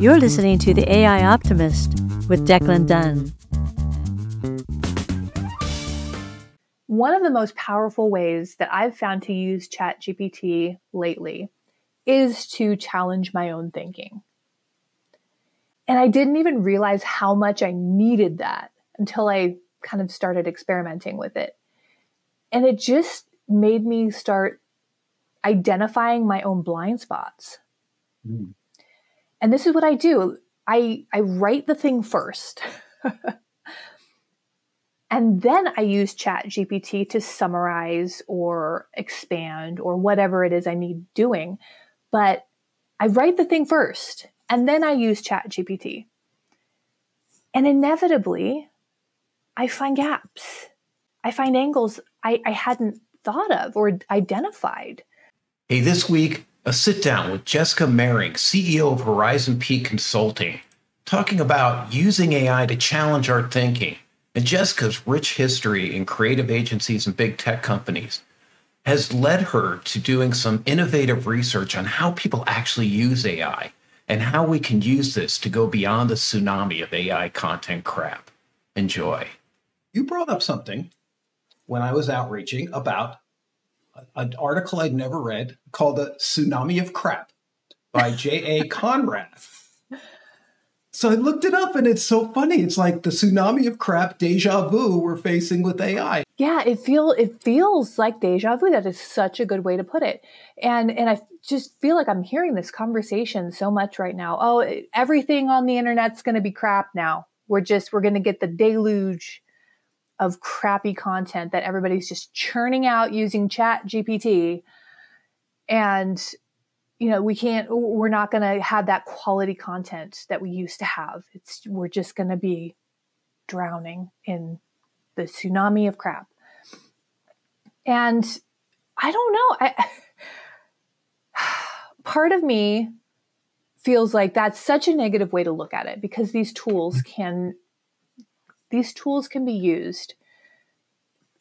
You're listening to The AI Optimist with Declan Dunn. One of the most powerful ways that I've found to use ChatGPT lately is to challenge my own thinking. And I didn't even realize how much I needed that until I kind of started experimenting with it. And it just made me start identifying my own blind spots. And this is what I do. I write the thing first. And then I use ChatGPT to summarize or expand or whatever it is I need doing. But I write the thing first, and then I use ChatGPT. And inevitably, I find gaps. I find angles I hadn't thought of or identified. Hey, this week, a sit down with Jessica Mehring, CEO of Horizon Peak Consulting, talking about using AI to challenge our thinking. And Jessica's rich history in creative agencies and big tech companies has led her to doing some innovative research on how people actually use AI and how we can use this to go beyond the tsunami of AI content crap. Enjoy. You brought up something when I was outreaching about an article I'd never read called The Tsunami of Crap by J.A. Conrad. So I looked it up and it's so funny. It's like the tsunami of crap déjà vu we're facing with AI. Yeah, it feels like déjà vu. That is such a good way to put it. And I just feel like I'm hearing this conversation so much right now. Oh, everything on the internet's going to be crap now. We're going to get the deluge of crappy content that everybody's just churning out using ChatGPT. And we're not going to have that quality content that we used to have. We're just going to be drowning in the tsunami of crap. And I don't know. Part of me feels like that's such a negative way to look at it because these tools can be used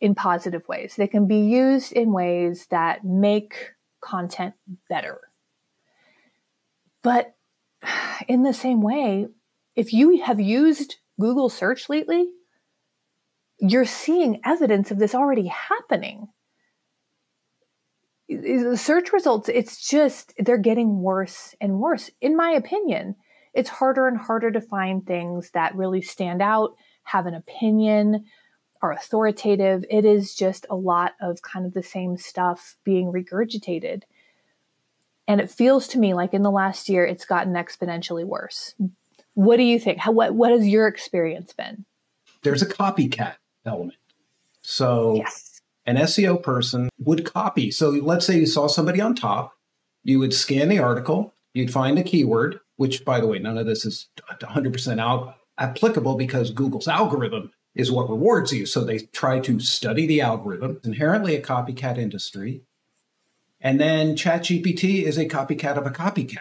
in positive ways. They can be used in ways that make content better. But in the same way, if you have used Google search lately, you're seeing evidence of this already happening. The search results, they're getting worse and worse. In my opinion, it's harder and harder to find things that really stand out, have an opinion, are authoritative. It is just a lot of kind of the same stuff being regurgitated. And it feels to me like in the last year, it's gotten exponentially worse. What do you think? What has your experience been? There's a copycat element. So yes. An SEO person would copy. So let's say you saw somebody on top, you would scan the article, you'd find a keyword, which by the way, none of this is 100% applicable because Google's algorithm is what rewards you. So they try to study the algorithm, inherently a copycat industry. And then ChatGPT is a copycat of a copycat.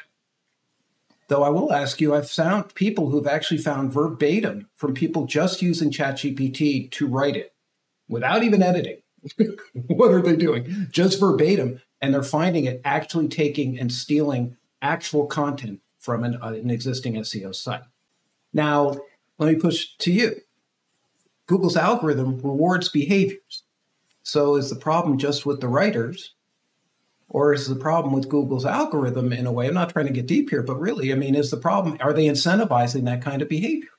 Though I will ask you, I've found people who've actually found verbatim from people just using ChatGPT to write it without even editing. What are they doing? Just verbatim. And they're finding it actually taking and stealing actual content from an existing SEO site. Now, let me push to you. Google's algorithm rewards behaviors. So is the problem just with the writers? Or is the problem with Google's algorithm in a way? I'm not trying to get deep here, but really, is the problem, are they incentivizing that kind of behavior?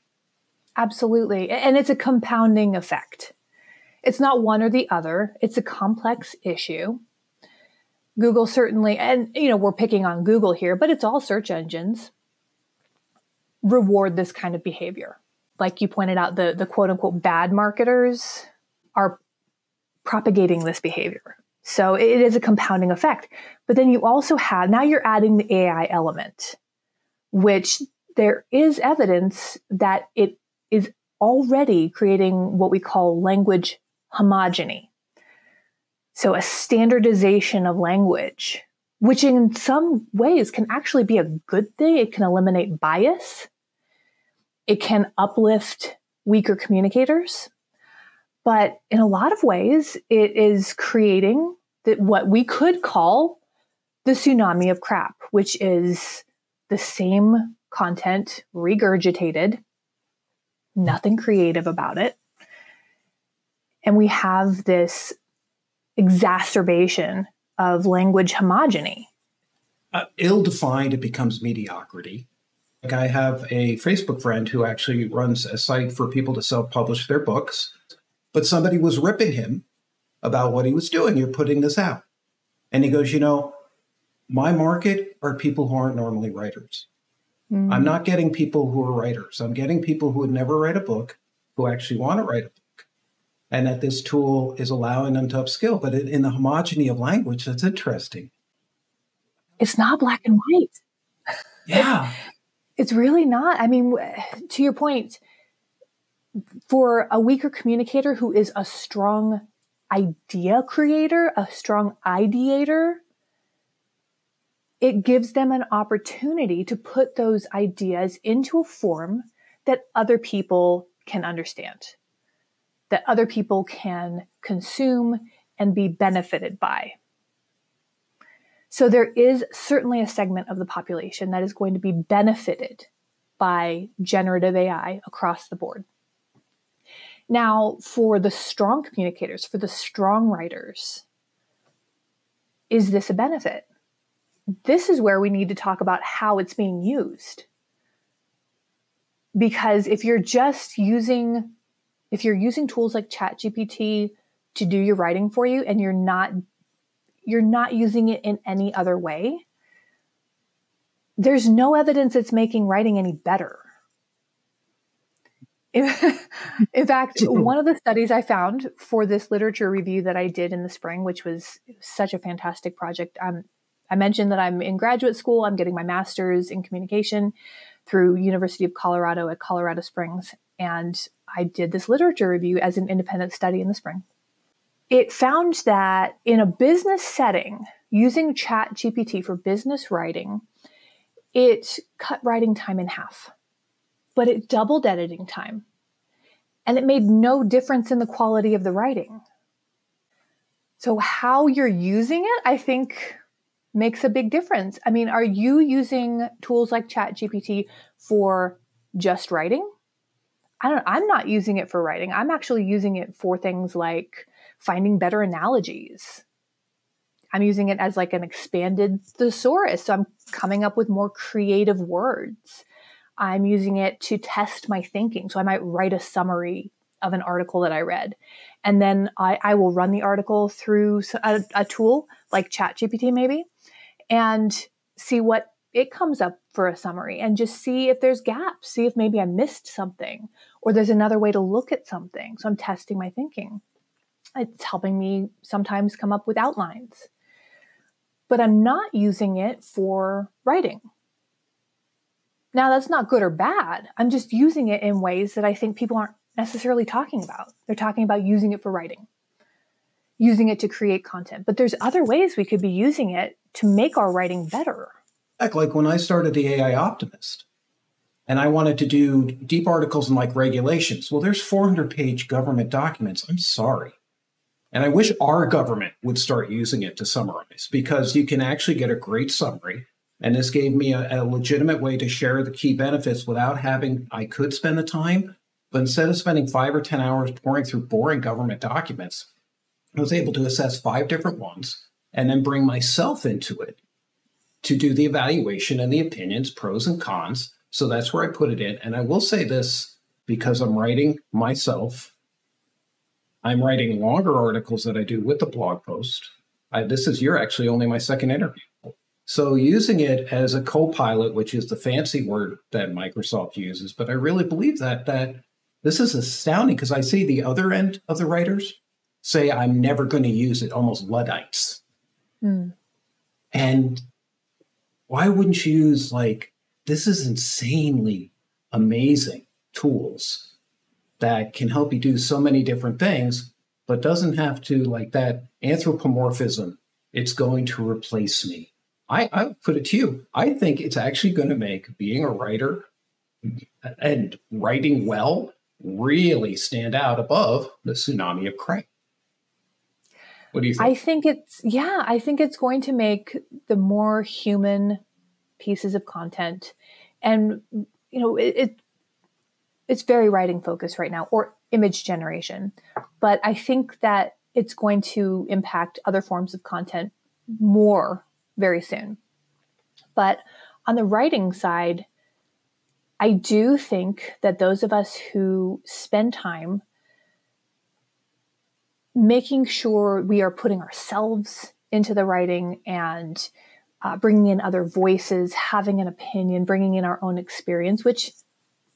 Absolutely. And it's a compounding effect. It's not one or the other. It's a complex issue. Google certainly, and we're picking on Google here, but it's all search engines, reward this kind of behavior. Like you pointed out, the quote unquote bad marketers are propagating this behavior. So it is a compounding effect. But then you also now you're adding the AI element, which there is evidence that it is already creating what we call language homogeny. So a standardization of language, which in some ways can actually be a good thing. It can eliminate bias. It can uplift weaker communicators. But in a lot of ways, it is creating what we could call the tsunami of crap, which is the same content regurgitated, nothing creative about it. And we have this exacerbation of language homogeny. Ill-defined, it becomes mediocrity. Like I have a Facebook friend who actually runs a site for people to self-publish their books, but somebody was ripping him about what he was doing. You're putting this out. And he goes, my market are people who aren't normally writers. I'm not getting people who are writers. I'm getting people who would never write a book, who actually want to write a book. And that this tool is allowing them to upskill. But in the homogeny of language, that's interesting. It's not black and white. Yeah. It's really not. I mean, to your point, for a weaker communicator who is a strong idea creator, a strong ideator, it gives them an opportunity to put those ideas into a form that other people can understand, that other people can consume and be benefited by. So there is certainly a segment of the population that is going to be benefited by generative AI across the board. Now, for the strong communicators, for the strong writers, is this a benefit? This is where we need to talk about how it's being used. Because if you're using tools like ChatGPT to do your writing for you and you're not using it in any other way, there's no evidence it's making writing any better. In fact, one of the studies I found for this literature review that I did in the spring, which was such a fantastic project, I mentioned that I'm in graduate school. I'm getting my master's in communication through University of Colorado at Colorado Springs. And I did this literature review as an independent study in the spring. It found that in a business setting, using ChatGPT for business writing, it cut writing time in half, but it doubled editing time. And it made no difference in the quality of the writing. So how you're using it, I think, makes a big difference. I mean, are you using tools like ChatGPT for just writing? I'm not using it for writing. I'm actually using it for things like finding better analogies. I'm using it as like an expanded thesaurus. So I'm coming up with more creative words. I'm using it to test my thinking. So I might write a summary of an article that I read. And then I will run the article through a tool like ChatGPT maybe, and see what it comes up for a summary and just see if there's gaps, see if maybe I missed something or there's another way to look at something. So I'm testing my thinking. It's helping me sometimes come up with outlines. But I'm not using it for writing. Now, that's not good or bad. I'm just using it in ways that I think people aren't necessarily talking about. They're talking about using it for writing, using it to create content. But there's other ways we could be using it to make our writing better. Like when I started the AI Optimist and I wanted to do deep articles in like regulations. Well, there's 400-page government documents. I'm sorry. And I wish our government would start using it to summarize, because you can actually get a great summary. And this gave me a legitimate way to share the key benefits without having, I could spend the time, but instead of spending 5 or 10 hours pouring through boring government documents, I was able to assess 5 different ones and then bring myself into it to do the evaluation and the opinions, pros and cons. So that's where I put it in. And I will say this, because I'm writing myself, I'm writing longer articles that I do with the blog post. You're actually only my second interview. So using it as a co-pilot, which is the fancy word that Microsoft uses, but I really believe that this is astounding, because I see the other end of the writers say, I'm never going to use it, almost Luddites. And why wouldn't you use, this is insanely amazing tools that can help you do so many different things, but doesn't have to, that anthropomorphism, it's going to replace me. I put it to you, I think it's actually going to make being a writer and writing well really stand out above the tsunami of crap. What do you think? I think it's going to make the more human pieces of content And, it's very writing focused right now, or image generation. But I think that it's going to impact other forms of content more very soon. But on the writing side, I do think that those of us who spend time making sure we are putting ourselves into the writing and bringing in other voices, having an opinion, bringing in our own experience, which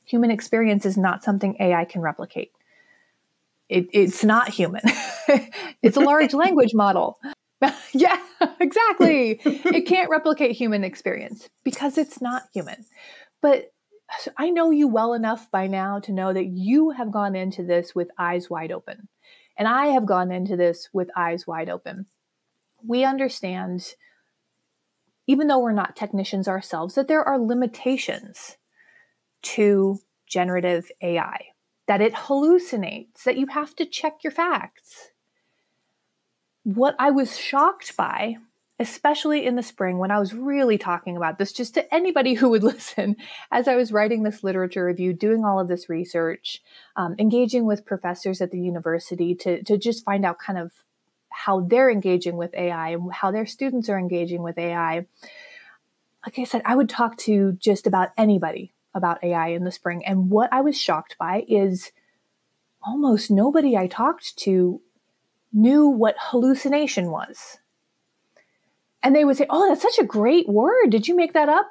human experience is not something AI can replicate. It's not human. It's a large language model. Yeah, exactly. It can't replicate human experience because it's not human. But I know you well enough by now to know that you have gone into this with eyes wide open. And I have gone into this with eyes wide open. We understand, even though we're not technicians ourselves, that there are limitations to generative AI, that it hallucinates, that you have to check your facts. What I was shocked by, especially in the spring when I was really talking about this just to anybody who would listen, as I was writing this literature review, doing all of this research, engaging with professors at the university to just find out kind of how they're engaging with AI and how their students are engaging with AI. Like I said, I would talk to just about anybody about AI in the spring. And what I was shocked by is almost nobody I talked to knew what hallucination was. And they would say, "Oh, that's such a great word. Did you make that up?"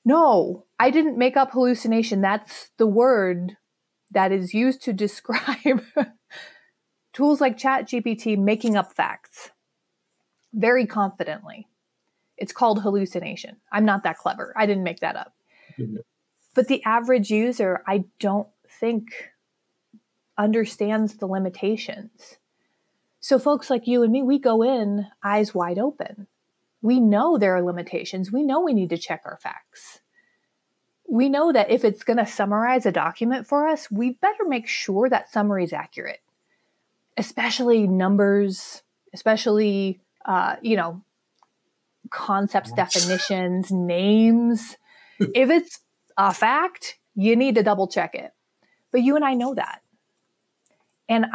No, I didn't make up hallucination. That's the word that is used to describe tools like ChatGPT making up facts very confidently. It's called hallucination. I'm not that clever. I didn't make that up. Mm-hmm. But the average user, I don't think understands the limitations. So folks like you and me, we go in eyes wide open. We know there are limitations. We know we need to check our facts. We know that if it's going to summarize a document for us, we better make sure that summary is accurate, especially numbers, especially, concepts, definitions, names. If it's a fact, you need to double check it. But you and I know that. And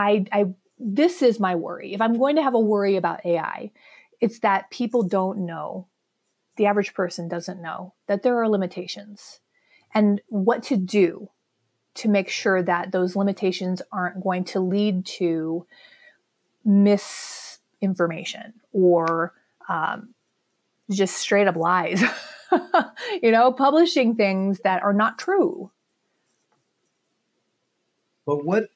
this is my worry. If I'm going to have a worry about AI, it's that people don't know, the average person doesn't know that there are limitations and what to do to make sure that those limitations aren't going to lead to misinformation or just straight up lies, publishing things that are not true. But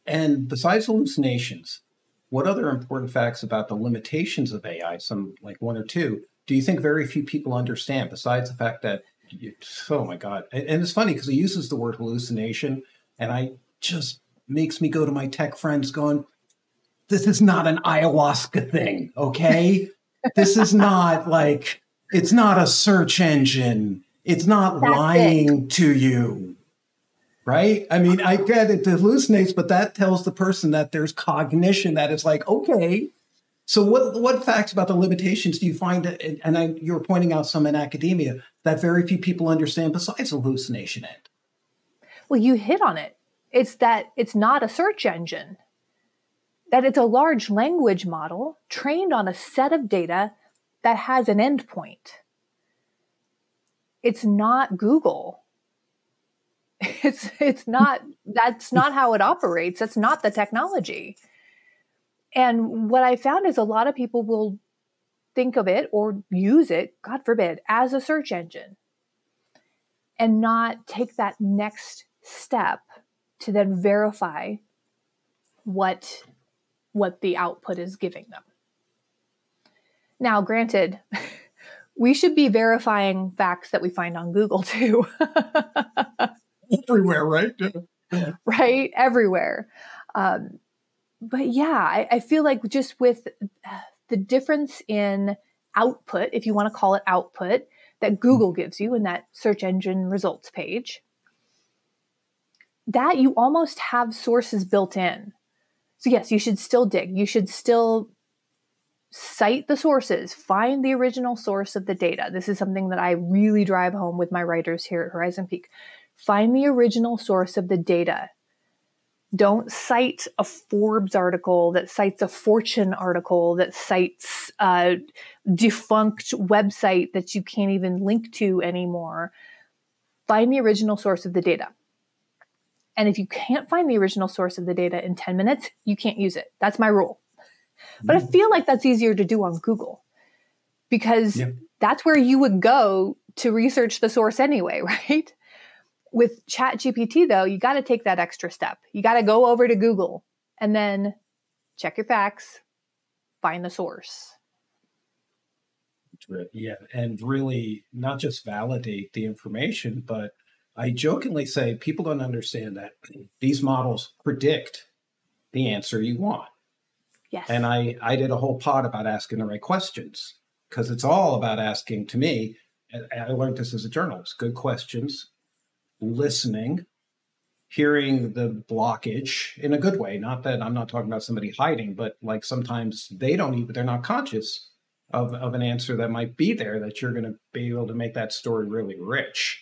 and besides hallucinations, what other important facts about the limitations of AI, some like one or two, do you think very few people understand besides the fact that, oh my God. And it's funny because he uses the word hallucination and makes me go to my tech friends going, this is not an ayahuasca thing, okay? This is not it's not a search engine. It's not lying to you, right? I mean, I get it hallucinates, but that tells the person that there's cognition, that it's like, okay. So what facts about the limitations do you find, and you were pointing out some in academia, that very few people understand besides the hallucination end? Well, you hit on it. It's that it's not a search engine. That it's a large language model trained on a set of data that has an endpoint. It's not Google. It's not, that's not how it operates. That's not the technology. And what I found is a lot of people will think of it or use it, God forbid, as a search engine and not take that next step to then verify what the output is giving them. Now, granted, we should be verifying facts that we find on Google too. Everywhere, right? Yeah. Right? Everywhere. But yeah, I feel like just with the difference in output, if you want to call it output, that Google gives you in that search engine results page, that you almost have sources built in. So yes, you should still dig. You should still cite the sources, find the original source of the data. This is something that I really drive home with my writers here at Horizon Peak. Find the original source of the data. Don't cite a Forbes article that cites a Fortune article that cites a defunct website that you can't even link to anymore. Find the original source of the data. And if you can't find the original source of the data in 10 minutes, you can't use it. That's my rule. But I feel like that's easier to do on Google because that's where you would go to research the source anyway, right? With ChatGPT, though, you got to take that extra step. You got to go over to Google and then check your facts, find the source. Yeah, and really not just validate the information, but I jokingly say people don't understand that these models predict the answer you want. Yes. And I did a whole pod about asking the right questions because it's all about asking, to me, I learned this as a journalist, good questions, listening, hearing the blockage in a good way. Not that I'm not talking about somebody hiding, but like sometimes they're not conscious of an answer that might be there that you're going to be able to make that story really rich.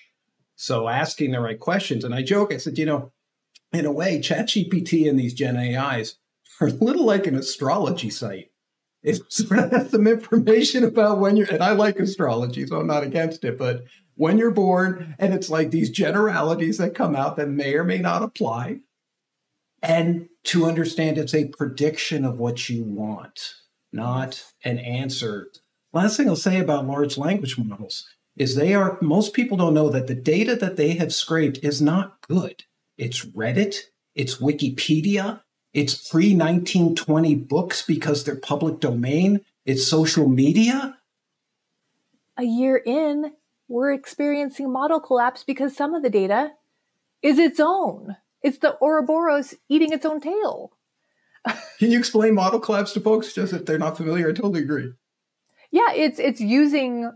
So asking the right questions. And I joke, I said, in a way, ChatGPT and these Gen AIs are a little like an astrology site. It sort of has some information about when you're, and I like astrology, so I'm not against it, but when you're born, and it's like these generalities that come out that may or may not apply. And to understand it's a prediction of what you want, not an answer. Last thing I'll say about large language models is most people don't know that the data that they have scraped is not good. It's Reddit, it's Wikipedia, it's pre-1920 books because they're public domain, it's social media. A year in, we're experiencing model collapse because some of the data is its own. It's the Ouroboros eating its own tail. Can you explain model collapse to folks, just if they're not familiar? I totally agree. Yeah, it's using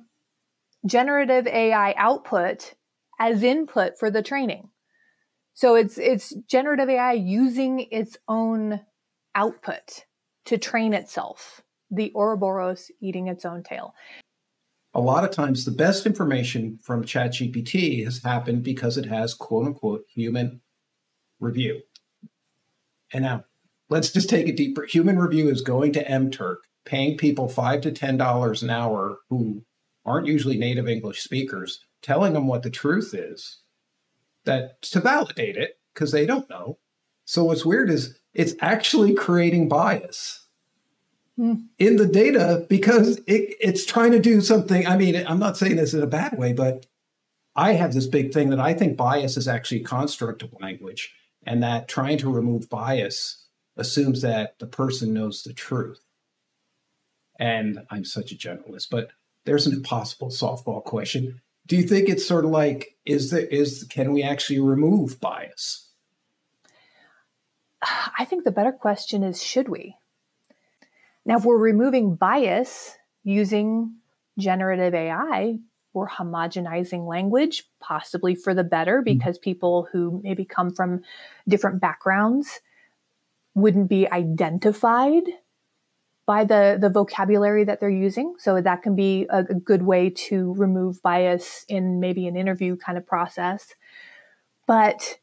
generative AI output as input for the training. So it's generative AI using its own output to train itself. The Ouroboros eating its own tail. A lot of times the best information from ChatGPT has happened because it has quote unquote human review. And now let's just take it deeper. Human review is going to MTurk, paying people $5 to $10 an hour who aren't usually native English speakers, telling them what the truth is, that to validate it, because they don't know. So what's weird is it's actually creating bias in the data because it's trying to do something. I mean, I'm not saying this in a bad way, but I have this big thing that I think bias is actually a construct of language, and that trying to remove bias assumes that the person knows the truth. And I'm such a generalist, but there's an impossible softball question. Do you think it's sort of like, can we actually remove bias? I think the better question is, should we? Now, if we're removing bias using generative AI, we're homogenizing language, possibly for the better, because people who maybe come from different backgrounds wouldn't be identified by the vocabulary that they're using. So that can be a good way to remove bias in maybe an interview kind of process. But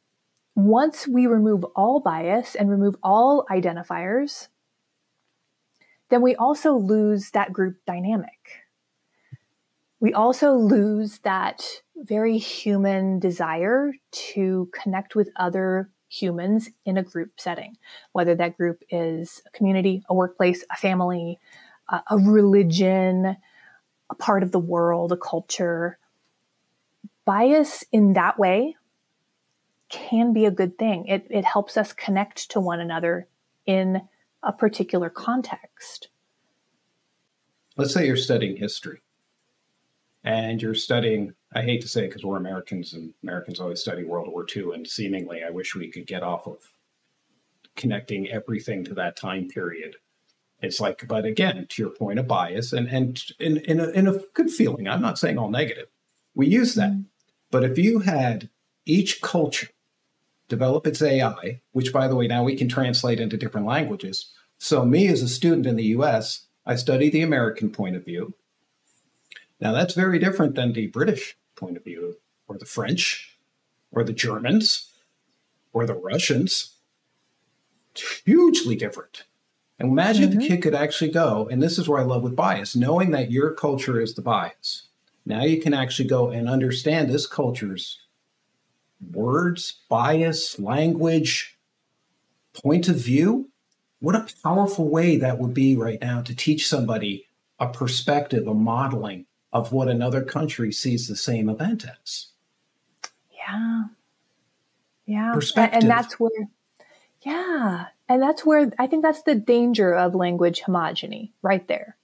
once we remove all bias and remove all identifiers, then we also lose that group dynamic. We also lose that very human desire to connect with other humans in a group setting, whether that group is a community, a workplace, a family, a religion, a part of the world, a culture. Bias in that way can be a good thing. It helps us connect to one another in a particular context. Let's say you're studying history and you're studying, I hate to say it because we're Americans and Americans always study World War II, and seemingly I wish we could get off of connecting everything to that time period. It's like, but again, to your point of bias and in a good feeling, I'm not saying all negative, we use that. But if you had each culture develop its AI, which by the way, now we can translate into different languages. So me as a student in the US, I study the American point of view. Now, that's very different than the British point of view, or the French, or the Germans, or the Russians. It's hugely different. And imagine if the kid could actually go, and this is where I love with bias, knowing that your culture is the bias. Now you can actually go and understand this culture's words, bias, language, point of view. What a powerful way that would be right now to teach somebody a perspective, a modeling of what another country sees the same event as. Yeah. Yeah. Perspective. And that's where, yeah. And that's where I think that's the danger of language homogeny right there,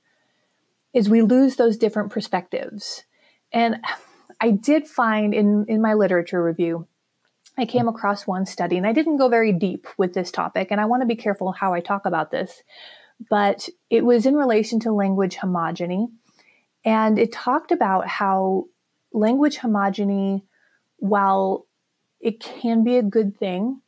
is we lose those different perspectives. And I did find in my literature review, I came across one study, and I didn't go very deep with this topic, and I want to be careful how I talk about this, but it was in relation to language homogeny. And it talked about how language homogeny, while it can be a good thing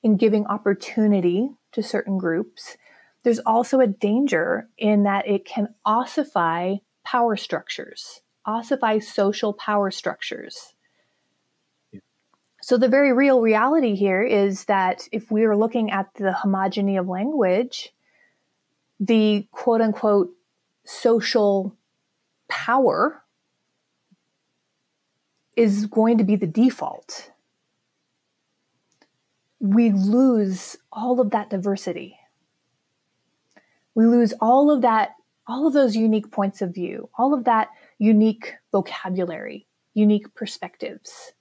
in giving opportunity to certain groups, there's also a danger in that it can ossify power structures, ossify social power structures. So the very real reality here is that if we are looking at the homogeny of language, the quote unquote social power is going to be the default. We lose all of that diversity. We lose all of that, all of those unique points of view, all of that unique vocabulary, unique perspectives.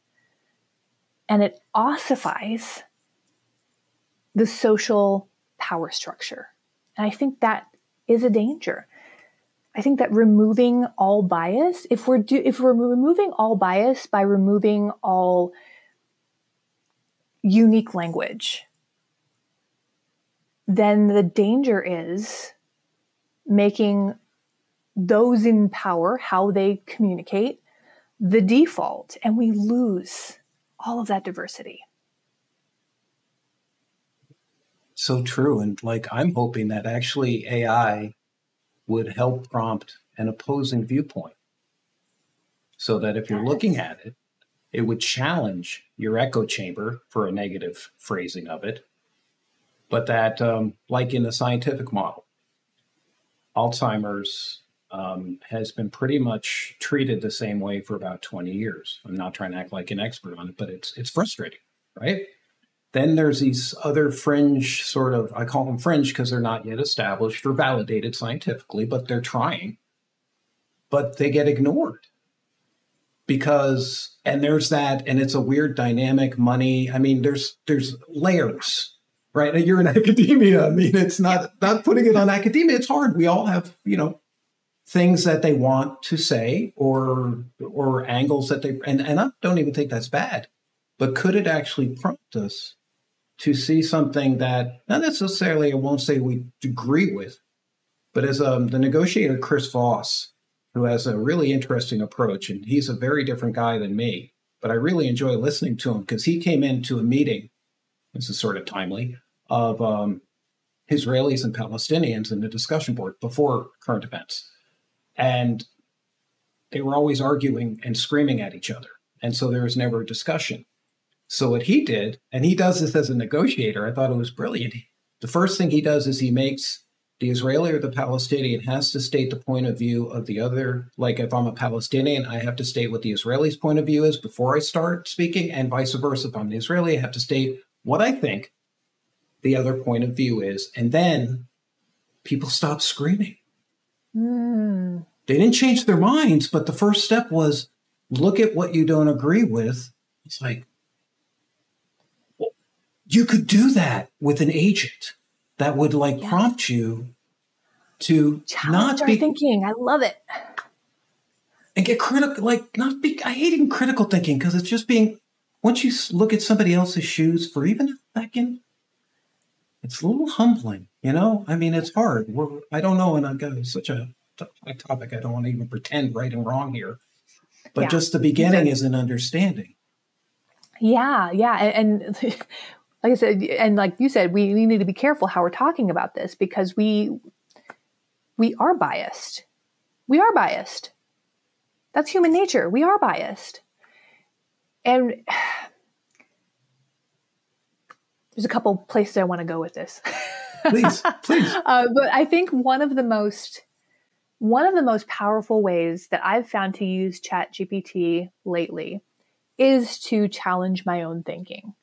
And it ossifies the social power structure. And I think that is a danger. I think that removing all bias, if we're removing all bias by removing all unique language, then the danger is making those in power, how they communicate, the default, and we lose all of that diversity. So true. And like, I'm hoping that actually AI would help prompt an opposing viewpoint, so that if you're looking at it, it would challenge your echo chamber, for a negative phrasing of it. But that, like in the scientific model, Alzheimer's has been pretty much treated the same way for about 20 years. I'm not trying to act like an expert on it, but it's frustrating, right? Then there's these other fringe sort of, I call them fringe because they're not yet established or validated scientifically, but they're trying. But they get ignored because, and there's that, and it's a weird dynamic, money. I mean, there's layers, right? And you're in academia. I mean, it's not putting it on academia. It's hard. We all have, things that they want to say or angles that they, and I don't even think that's bad, but could it actually prompt us to see something that not necessarily, I won't say we agree with, but as the negotiator, Chris Voss, who has a really interesting approach, and he's a very different guy than me, but I really enjoy listening to him because he came into a meeting, this is sort of timely, of Israelis and Palestinians in the discussion board before current events. And they were always arguing and screaming at each other. And so there was never a discussion. So what he did, and he does this as a negotiator, I thought it was brilliant. The first thing he does is he makes the Israeli or the Palestinian has to state the point of view of the other. Like if I'm a Palestinian, I have to state what the Israeli's point of view is before I start speaking, and vice versa. If I'm an Israeli, I have to state what I think the other point of view is. And then people stop screaming. They didn't change their minds, but the first step was look at what you don't agree with. It's like, well, you could do that with an agent that would prompt you to challenge not be thinking. I love it. And get critical, I hate even critical thinking because it's just being, once you look at somebody else's shoes for even a second, it's a little humbling, I mean, it's hard. I don't know, and I've got such a topic. I don't want to even pretend right and wrong here, but just the beginning is an understanding. Yeah. And like I said, and like you said, we need to be careful how we're talking about this because we we are biased. We are biased. That's human nature. We are biased. And there's a couple places I want to go with this. Please. But I think one of the most powerful ways that I've found to use ChatGPT lately is to challenge my own thinking.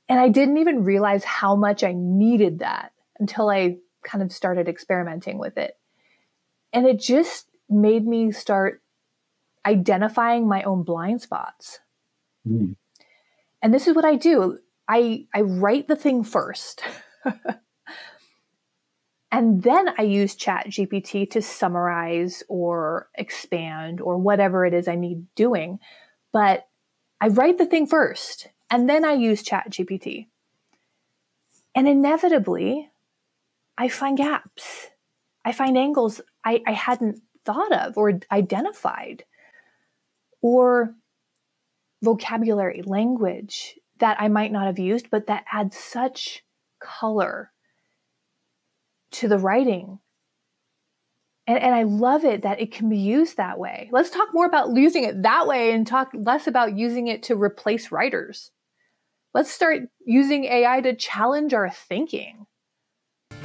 And I didn't even realize how much I needed that until I kind of started experimenting with it. And it just made me start identifying my own blind spots. Mm. And this is what I do. I write the thing first. And then I use ChatGPT to summarize or expand or whatever it is I need doing. But I write the thing first, and then I use ChatGPT. And inevitably, I find gaps. I find angles I hadn't thought of or identified, or vocabulary, language that I might not have used, but that adds such color to the writing. And I love it that it can be used that way. Let's talk more about using it that way and talk less about using it to replace writers. Let's start using AI to challenge our thinking.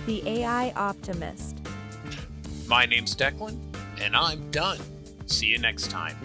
The AI Optimist. My name's Declan, and I'm done. See you next time.